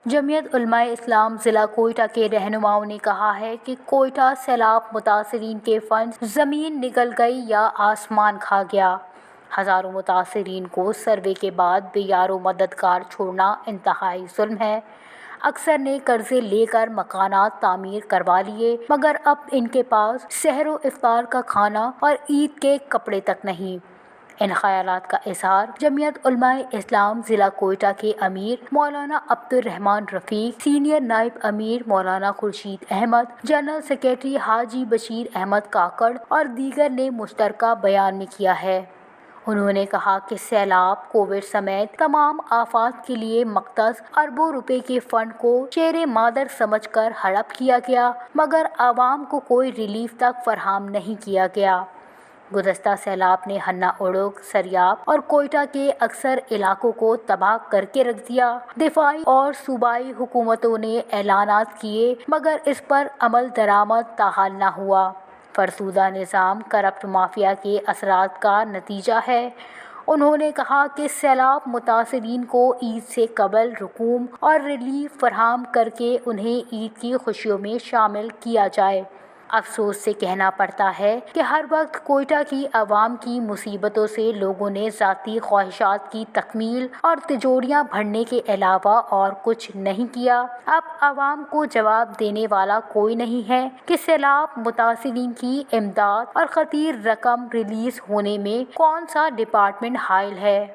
جمعیت علماء اسلام ضلع کوئٹہ کے رہنماؤں نے کہا ہے کہ کوئٹہ سیلاب متاثرین کے فنڈز زمین نگل گئی یا آسمان کھا گیا۔ ہزاروں متاثرین کو سروے کے بعد بے یار و مددگار چھوڑنا انتہائی ظلم ہے۔ اکثر نے قرضے لے کر مکانات تعمیر کروا لیے مگر اب ان کے پاس سحر و افطار کا کھانا اور عید کے کپڑے تک نہیں۔ ان خیالات کا اظہار جمعیت علماء اسلام ضلع کوئٹہ کے امیر مولانا عبد الرحمن رفیق، سینئر نائب امیر مولانا خورشید احمد، جنرل سیکریٹری حاجی بشیر احمد کاکڑ اور دیگر نے مشترکہ بیان میں کیا ہے۔ انہوں نے کہا کہ سیلاب، کووڈ سمیت تمام آفات کے لیے مختص اربوں روپے کے فنڈ کو شیر مادر سمجھ کر ہڑپ کیا گیا مگر عوام کو کوئی ریلیف تک فراہم نہیں کیا گیا۔ گزشتہ سیلاب نے ہنہ اڑوک، سریاب اور کوئٹہ کے اکثر علاقوں کو تباہ کر کے رکھ دیا۔ دفاعی اور صوبائی حکومتوں نے اعلانات کیے مگر اس پر عمل درآمد تاحال نہ ہوا۔ فرسودہ نظام کرپٹ مافیا کے اثرات کا نتیجہ ہے۔ انہوں نے کہا کہ سیلاب متاثرین کو عید سے قبل رقوم اور ریلیف فراہم کر کے انہیں عید کی خوشیوں میں شامل کیا جائے۔ افسوس سے کہنا پڑتا ہے کہ ہر وقت کوئٹہ کی عوام کی مصیبتوں سے لوگوں نے ذاتی خواہشات کی تکمیل اور تجوریاں بھرنے کے علاوہ اور کچھ نہیں کیا۔ اب عوام کو جواب دینے والا کوئی نہیں ہے کہ سیلاب متاثرین کی امداد اور خطیر رقم ریلیز ہونے میں کون سا ڈپارٹمنٹ حائل ہے۔